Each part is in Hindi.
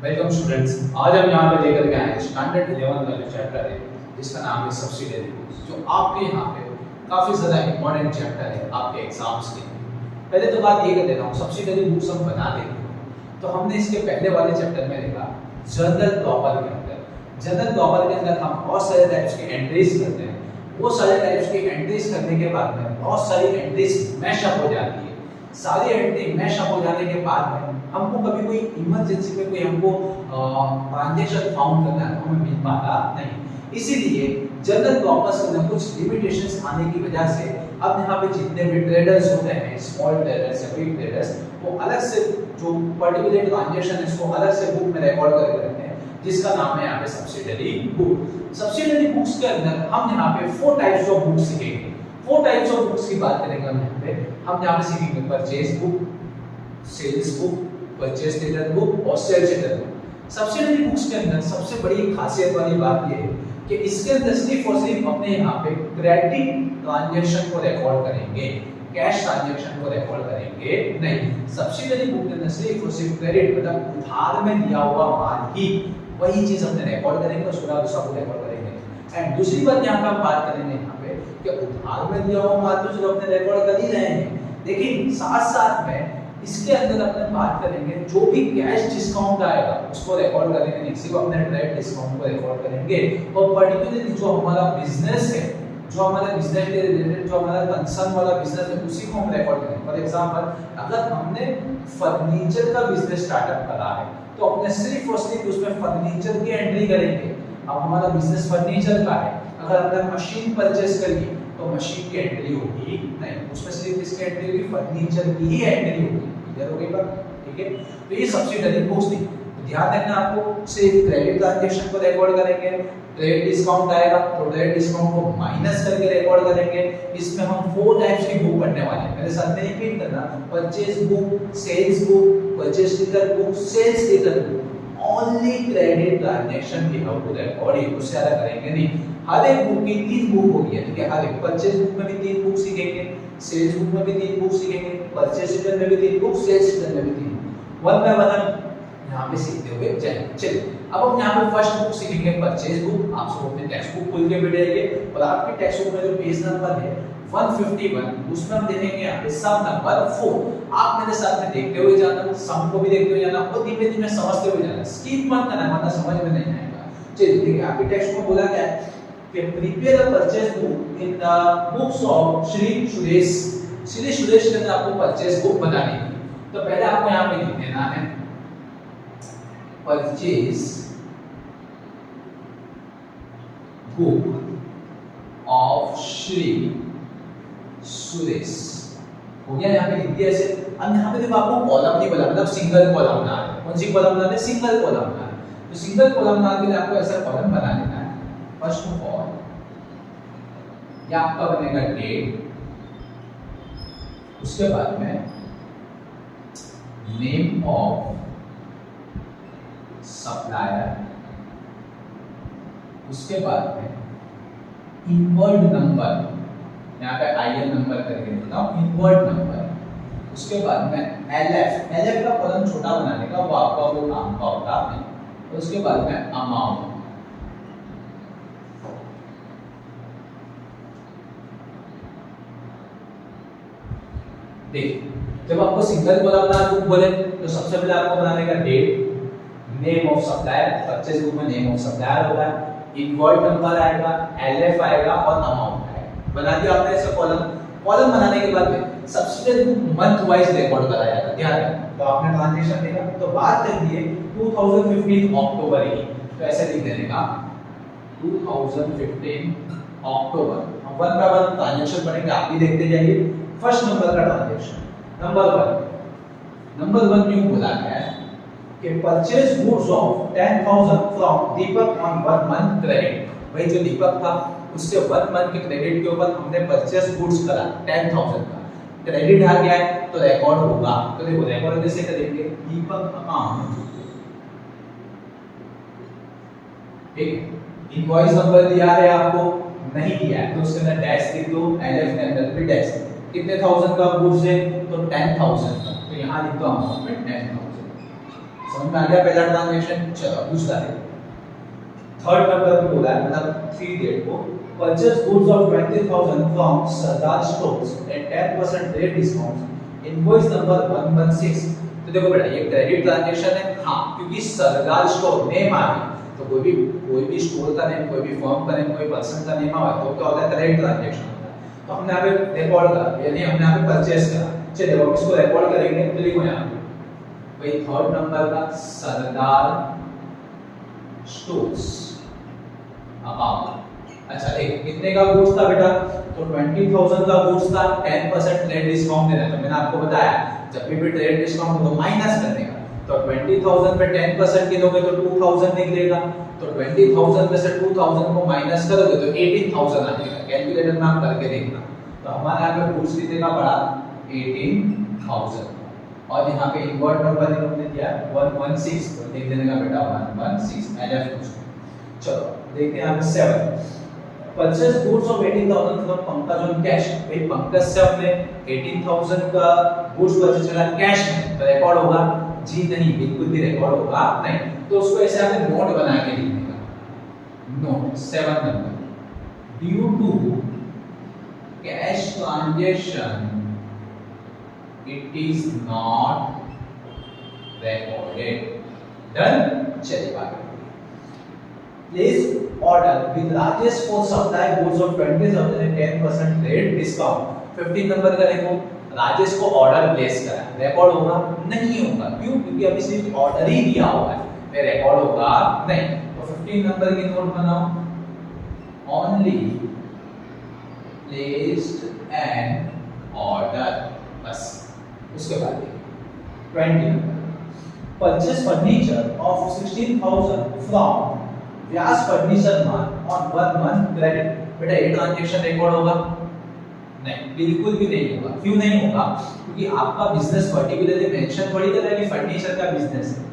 Welcome students. आज हम यहाँ पे लेकर के आए हैं स्टैंडर्ड 11 का जो चैप्टर है जिसका नाम है सब्सिडरी बुक्स, जो आपके यहाँ पे काफ़ी ज़्यादा इंपॉर्टेंट चैप्टर है आपके एग्जाम्स के लिए। पहले तो बात ये कर देता हूँ, सब्सिडरी बुक्स हम बना देंगे तो हमने इसके पहले वाले चैप्टर में देखा जनरल प्रॉपर के अंदर। जनरल प्रॉपर के अंदर हम बहुत सारे टाइप्स की एंट्रीज करते हैं। वो सारे टाइप्स की एंट्रीज करने के बाद में बहुत सारी एंट्रीज मैशअप हो जाती है। सारी एंट्री मैशअप हो जाने के बाद में हमको कभी कोई इमरजेंसी में कोई हमको ट्रांजैक्शन फाउंड करना है तो हमें मिल पाता नहीं। इसीलिए जनरल प्रॉपर्स के अंदर कुछ लिमिटेशंस आने की वजह से अब यहाँ पे जितने भी ट्रेडर्स होते हैं, स्मॉल ट्रेडर्स या बिग ट्रेडर्स, वो अलग से जो पर्टिकुलर ट्रांजैक्शन है इसको अलग से बुक में रिकॉर्ड करके रखते हैं, जिसका नाम है यहाँ पे सब्सिडरी बुक। सब्सिडरी बुक्स के अंदर हम यहाँ पे 4 टाइप्स ऑफ बुक्स सीखेंगे। 4 टाइप्स ऑफ बुक्स की बात करेंगे हम यहाँ पे सीखेंगे purchase book, sales book, purchase letter book और sales letter book. Subsidiary books के अंदर सबसे बड़ी खासियत वाली बात ये है कि इसके अंदर सिर्फ और सिर्फ अपने यहाँ पे क्रेडिट ट्रांजैक्शन को रिकॉर्ड करेंगे, कैश ट्रांजैक्शन को रिकॉर्ड करेंगे नहीं। सब्सिडरी बुक के अंदर सिर्फ और सिर्फ क्रेडिट मतलब उधार में दिया हुआ माल ही वही चीज हमने रिकॉर्ड करेंगे, उसके बाद दूसरा को रिकॉर्ड करेंगे। एंड दूसरी बात यहाँ पे हम बात करेंगे यहाँ पे कि उधार में दिया हुआ माल तो चलो अपने रिकॉर्ड कर ही रहे हैं, लेकिन साथ साथ में इसके अंदर अपने बात करेंगे जो भी कैश डिस्काउंट आएगा उसको रिकॉर्ड करेंगे, नहीं सिर्फ अपने ट्रेड डिस्काउंट को रिकॉर्ड करेंगे। और पर्टिकुलरली जो हमारा बिजनेस है, जो हमारा बिजनेस के रिलेटेड जो हमारा कंसर्न वाला बिजनेस है उसी को हम रिकॉर्ड करेंगे। फॉर एग्जांपल अगर हमने फर्नीचर का बिजनेस स्टार्टअप करा है तो अपने सिर्फ और सिर्फ उसमें फर्नीचर की एंट्री करेंगे। अब हमारा बिजनेस फर्नीचर का है, अगर हमने मशीन परचेस करी तो मशीन की एंट्री होगी नहीं, उसमें सिर्फ इसकी एंट्री होगी, फर्नीचर की ही एंट्री होगी। क्लियर हो गई बात? ठीक है, तो ये सब्सिडरी बुक्स थी। तो ध्यान रखना आपको, सिर्फ क्रेडिट ट्रांजैक्शन को रिकॉर्ड करेंगे, ट्रेड डिस्काउंट आएगा तो ट्रेड डिस्काउंट को माइनस करके रिकॉर्ड करेंगे। इसमें हम 4 टाइप्स की बुक पढ़ने वाले हैं। मेरे साथ में रिपीट करना, purchase book, sales book, purchase letter book, sales letter book. Only credit transaction we have to record, ये उससे ज्यादा करेंगे नहीं। हर एक बुक की 3 बुक होगी, ठीक है। हर एक परचेज बुक में भी 3 बुक सीखेंगे, सेल्स बुक में भी 3 बुक सीखेंगे, परचेज लेटर में भी 3 बुक, सेल्स लेटर में भी 3 बुक। वन बाय वन हम यहाँ पे सीखते हुए जाएंगे। चलिए अब हम यहाँ पे फर्स्ट बुक सीखेंगे परचेज बुक। आप सब अपने टेक्स्ट बुक खोल के बैठेंगे और आपके टेक्स्ट बुक में जो पेज नंबर है 151 उसमें हम देखेंगे यहाँ पे सम नंबर 4। आप मेरे साथ में देखते हुए जाना, सम को भी देखते हुए जाना और धीमे धीमे समझते हुए जाना, स्किप मत करना वरना समझ में नहीं आएगा। चलिए देखिए आपके टेक्स्ट में बोला क्या है कि prepare a purchase book in the books of Shri Suresh. Shri Suresh के अंदर आपको परचेज बुक बनानी है। तो पहले आपको यहाँ पे लिख देना है purchase book of Shri Suresh. हो गया, यहाँ पे लिख दिया ऐसे। अब यहाँ पे देखो आपको कॉलम नहीं बोला, मतलब सिंगल कॉलम ना है। कौन सी कॉलम ना है? सिंगल कॉलम ना है। तो सिंगल कॉलम ना के लिए आपको ऐसा कॉलम बना लेना है। फर्स्ट ऑफ ऑल ये आपका बनेगा डेट, उसके बाद में नेम ऑफ सप्लायर, उसके बाद में इनवर्ड नंबर, यहाँ पे आईएन नंबर करके देता हूँ, इनवर्ड नंबर। उसके बाद में एलएफ, एलएफ का कॉलम छोटा बनाने का, वो आपका वो काम का होता है। उसके बाद में अमाउंट, देख जब आपको सिंगल कॉलम बनाना बुक बोले तो सबसे पहले आपको बनाने का date, name of supplier, purchase book में नेम ऑफ सप्लायर होगा, इनवॉइस नंबर आएगा, एलएफ आएगा और अमाउंट आएगा। बना दिया आपने ऐसे कॉलम। कॉलम बनाने के बाद में subsidiary book month wise record कराया जाएगा। ध्यान रखना, तो आपने ट्रांजैक्शन देखा तो बात कर दी है 2015 अक्टूबर की, तो ऐसे लिख देने का 2015 अक्टूबर। हम वन बाय वन ट्रांजैक्शन पढ़ेंगे, आप भी देखते जाइए। फर्स्ट नंबर का ट्रांजैक्शन नंबर 1 न्यू बोला गया है कि purchase goods of 10,000 from Deepak on 1 month credit. भाई जो दीपक था उससे 1 मंथ के क्रेडिट के ऊपर हमने परचेज गुड्स करा 10,000 का, क्रेडिट आ गया है तो रिकॉर्ड होगा। तो देखो रिकॉर्ड कैसे करेंगे, दीपक अमाउंट, ठीक, इनवॉइस नंबर दिया है आपको, नहीं दिया है तो उसके अंदर डैश लिख दो, एलएफ के अंदर भी डैश। कितने थाउजेंड का गुड्स है तो 10,000 का, तो यहाँ लिख दो अमाउंट में 10,000। समझ में आ गया पहला ट्रांजैक्शन। चलो दूसरा देखो, थर्ड नंबर पे बोला है मतलब 3 डेट को purchase goods of 20,000 from Sardar stores at 10% rate discount, invoice number 116। तो देखो बेटा ये क्रेडिट ट्रांजैक्शन है, हाँ क्योंकि सरदार स्टोर नेम आ गई तो कोई भी स्टोर का नेम, कोई भी फर्म का नेम, कोई पर्सन का नेम आया तो क्या होता है क्रेडिट ट्रांजैक्शन होता है। तो हमने यहाँ पे रिकॉर्ड करा यानी हमने यहाँ पे परचेज करा, चलिए अब इसको रिकॉर्ड करेंगे तो लिखो यहाँ पे भाई थर्ड नंबर का सरदार स्टोर्स अकाउंट। अच्छा देख कितने का गुड्स था बेटा, तो 20,000 का गुड्स था, 10% ट्रेड डिस्काउंट देना। तो मैंने आपको बताया जब भी ट्रेड डिस्काउंट हो तो माइनस करने का, तो 20,000 पे 10% गिनोगे तो 2,000 निकलेगा, तो 20,000 में से 2,000 को माइनस करोगे तो 18,000 आ जाएगा। कैलकुलेटर में आप करके देखना। तो हमारे यहाँ पे गुड्स कितने का पड़ा 18,000 और यहाँ पे इनवर्ट नंबर इन्होंने दिया 116 तो लिख देने का बेटा 116 LF। चलो देखते हैं यहाँ पे 7 purchase goods of 18,000 from Pankaj on cash. भाई पंकज से हमने 18,000 का गुड्स परचेज करा कैश में तो रिकॉर्ड होगा जी नहीं, बिल्कुल भी रिकॉर्ड होगा नहीं। तो उसको ऐसे हमें नोट बना के लिखने का, note 7 number due to cash transaction it is not recorded, done। चलिए आगे, please order with Rajesh for supply goods of 20,000 at 10% rate discount। 15 number का देखो राजेश को ऑर्डर प्लेस करा, रिकॉर्ड होगा नहीं होगा, क्यों क्योंकि अभी सिर्फ ऑर्डर ही दिया हुआ है, ये रिकॉर्ड होगा नहीं। तो 15 नंबर की नोट बनाओ, only placed an order, बस। उसके बाद 20 purchase furniture of 16,000 from Vyas furniture mart on 1 month credit. बेटा ये ट्रांजैक्शन रिकॉर्ड होगा नहीं, बिल्कुल भी नहीं होगा। क्यों नहीं होगा, क्योंकि आपका बिजनेस पर्टिकुलरली मेंशन थोड़ी कर रहा है कि फर्नीचर का बिजनेस है।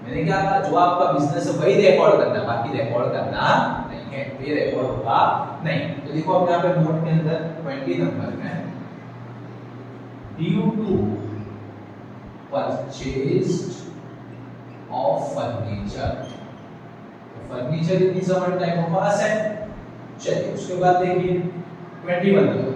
मैंने क्या कहा जो आपका बिजनेस है वही रिकॉर्ड करना है, बाकी रिकॉर्ड करना नहीं है, ये रिकॉर्ड होगा नहीं। तो देखो अब यहाँ पे नोट के अंदर 20 नंबर में due to purchased of furniture, furniture is a type of asset. चलिए उसके बाद देखिए 21 number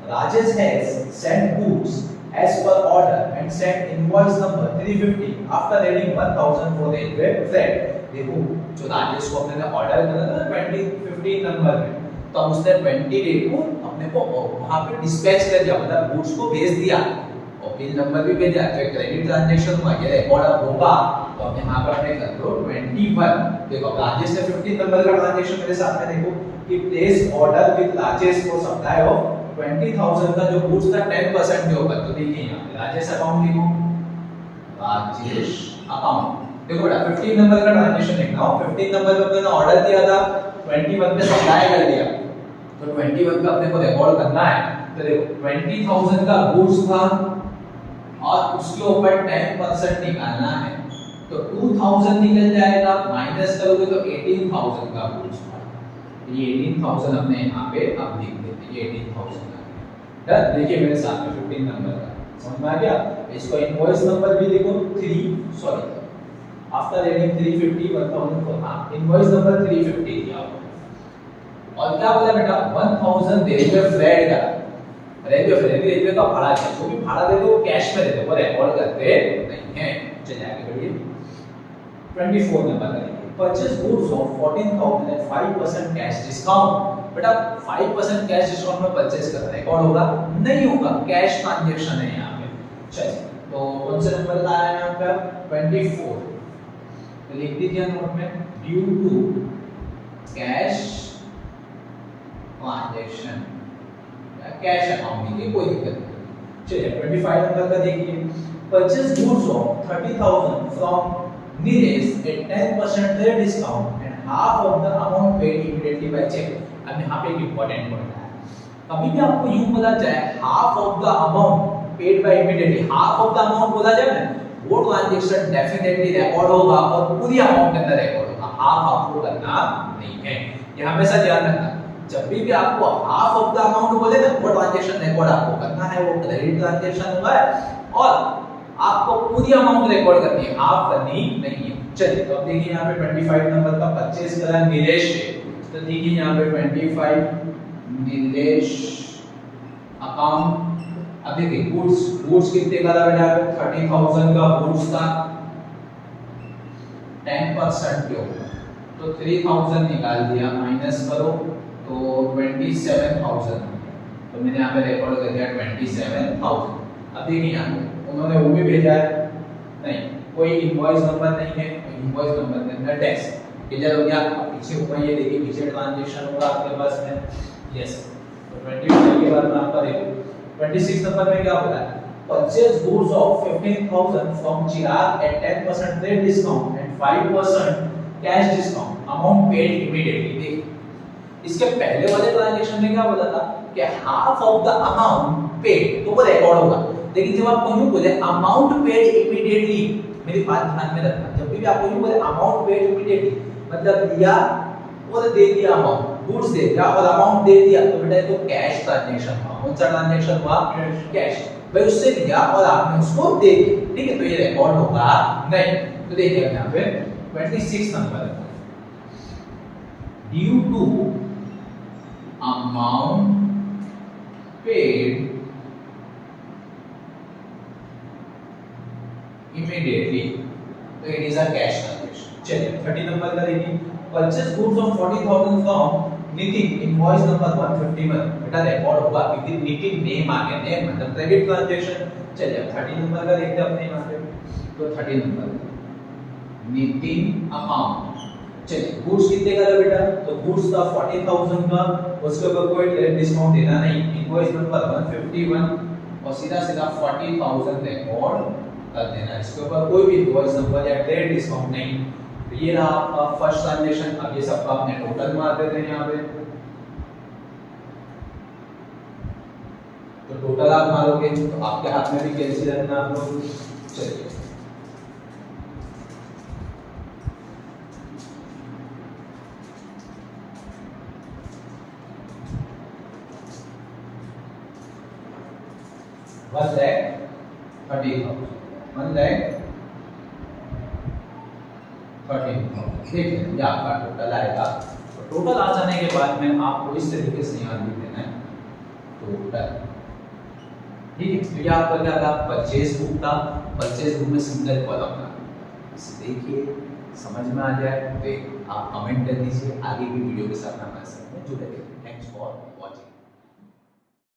Rajesh has sent goods as per order and sent invoice number 350 after adding 1,000 for railway freight। देखो जो राजेश को हमने ऑर्डर करा था 15 नंबर में, तो अब उसने 20 डेट को अपने को वहां पे डिस्पैच कर दिया, मतलब गुड्स को भेज दिया और बिल नंबर भी भेजा, तो क्रेडिट ट्रांजैक्शन हुआ, ये रिकॉर्ड होगा। तो अब यहां पर हमने कर दो 21। देखो राजेश ने 15 नंबर का ट्रांजैक्शन मेरे सामने देखो कि place order with Rajesh for supply of 20,000 का जो गुड्स था 10% के ऊपर। तो देखिए यहाँ पे राजेश अकाउंट लिखो, राजेश अकाउंट। देखो बेटा 15 नंबर का ट्रांजैक्शन लिखना हो, 15 नंबर पे अपने ऑर्डर दिया था, 21 पे सप्लाई कर दिया, तो 21 का अपने को रिकॉर्ड करना है। तो देखो 20,000 का गुड्स था और उसके ऊपर 10% निकालना है, तो 2,000 निकल जाएगा, माइनस करोगे तो 18,000 का गुड्स था। ये 18,000 हमने यहाँ पे अब लिख देते, ये 18,000 आ गया। देखिए मेरे साथ में 15 नंबर का समझ में आ गया। इसको इनवॉइस नंबर भी देखो 3 आफ्टर एडिंग 350 1000 को, हाँ इनवॉइस नंबर 350 दिया हुआ और क्या बोला बेटा 1000 रेलवे फ्रेट का, रेलवे का भाड़ा है, जो भी भाड़ा देते वो कैश में देते, वो रिकॉर्ड करते नहीं है। चलिए आगे बढ़िए 24 नंबर का purchase goods of 14,000 at 5% cash discount. बेटा 5% कैश डिस्काउंट में परचेज कर रहे हैं, रिकॉर्ड होगा नहीं होगा, कैश ट्रांजैक्शन है यहाँ पे। चलिए तो कौन से नंबर का आया यहाँ पे 24, तो लिख दीजिए नोट में ड्यू टू कैश ट्रांजैक्शन या कैश अकाउंट की कोई दिक्कत नहीं। चलिए 25 नंबर का देखिए purchase goods of 30,000 from Nilesh at 10% trade discount and half of the amount paid immediately by check। अब यहाँ पे एक इम्पोर्टेंट पॉइंट है, कभी भी आपको यूं बोला जाए half of the amount paid by immediately, half of the amount बोला जाए ना, वो ट्रांजैक्शन डेफिनेटली रिकॉर्ड होगा और पूरी अमाउंट के अंदर रिकॉर्ड होगा, हाफ आपको करना नहीं है। ये हमेशा ध्यान रखना, जब भी आपको हाफ ऑफ द अमाउंट बोले ना वो ट्रांजैक्शन रिकॉर्ड आपको करना है, वो क्रेडिट ट्रांजैक्शन होगा। और आपको पूरी अमाउंट रिकॉर्ड करनी है, हाफ करनी नहीं है। चलिए तो अब देखिए यहाँ पे 25 नंबर का परचेज करा नीलेश है, तो देखिए यहाँ पे 25 नीलेश अकाउंट। अब देखिए गुड्स कितने का था बेटा, 30,000 का गुड्स था, 10% के ऊपर तो 3000 निकाल दिया, माइनस करो तो 27,000, तो मैंने यहाँ पे रिकॉर्ड कर दिया 27,000। अब देखिए यहाँ पे उन्होंने वो भी भेजा है, नहीं कोई इनवॉइस नंबर नहीं है, इनवॉइस नंबर के अंदर टैक्स क्लियर हो गया। अब पीछे ऊपर ये देखिए पीछे ट्रांजैक्शन होगा आपके पास में, यस तो 25 के बाद में आपका देखो 26 नंबर में क्या होता है, purchase goods of 15,000 from Chirag at 10% trade discount and 5% cash discount, amount paid immediately. देखिए इसके पहले वाले ट्रांजैक्शन में क्या होता था कि half of the amount paid, तो वो रिकॉर्ड होगा। लेकिन जब आपको यूं बोले अमाउंट पेड इमीडिएटली, मेरी बात ध्यान में रखना, जब भी आपको यूं बोले अमाउंट पेड इमीडिएटली मतलब लिया और दे दिया, अमाउंट गुड्स दे दिया और अमाउंट दे दिया, तो बेटा तो कैश ट्रांजैक्शन हुआ। कौन सा ट्रांजैक्शन हुआ, कैश। भाई उससे लिया और आपने उसको दे दिया, ठीक है, तो ये रिकॉर्ड होगा नहीं। तो देखिए यहाँ पे 26 number due to amount paid immediately, तो it is a cash transaction. चलिए 30 नंबर का देखिए, purchase goods of 40,000 from Nitin, invoice number 151, बेटा रिकॉर्ड होगा क्योंकि नितिन नेम आ गया, नेम मतलब क्रेडिट ट्रांजैक्शन। चलिए अब 30 नंबर का देखते हैं अपने यहाँ पे, तो 30 नंबर नितिन अमाउंट। चलिए गुड्स कितने का था बेटा, तो गुड्स था 40,000 का, उसके ऊपर कोई ट्रेड डिस्काउंट देना नहीं, इनवॉइस नंबर 151 और सीधा सीधा 40,000 रिकॉर्ड कर देना, इसके ऊपर कोई भी इनवॉइस नंबर या ट्रेड डिस्काउंट नहीं। तो ये रहा आपका फर्स्ट ट्रांजैक्शन। अब ये सब आपने टोटल मार देते हैं यहाँ पे, तो टोटल आप मारोगे तो आपके हाथ में भी कैलकुलेटर रखना आप लोग। चलिए वन लैख 30,000, 1,30,000 ठीक है, ये आपका टोटल आएगा। तो टोटल आ जाने के बाद में आपको इस तरीके से यहाँ लिख देना है टोटल, ठीक है। तो ये आपका क्या था, परचेज बुक था, परचेज बुक में सिंगल कॉलम था। इसे देखिए समझ में आ जाए तो आप कमेंट कर दीजिए, आगे भी वीडियो के साथ हमारे साथ जुड़े रहिए। Thanks for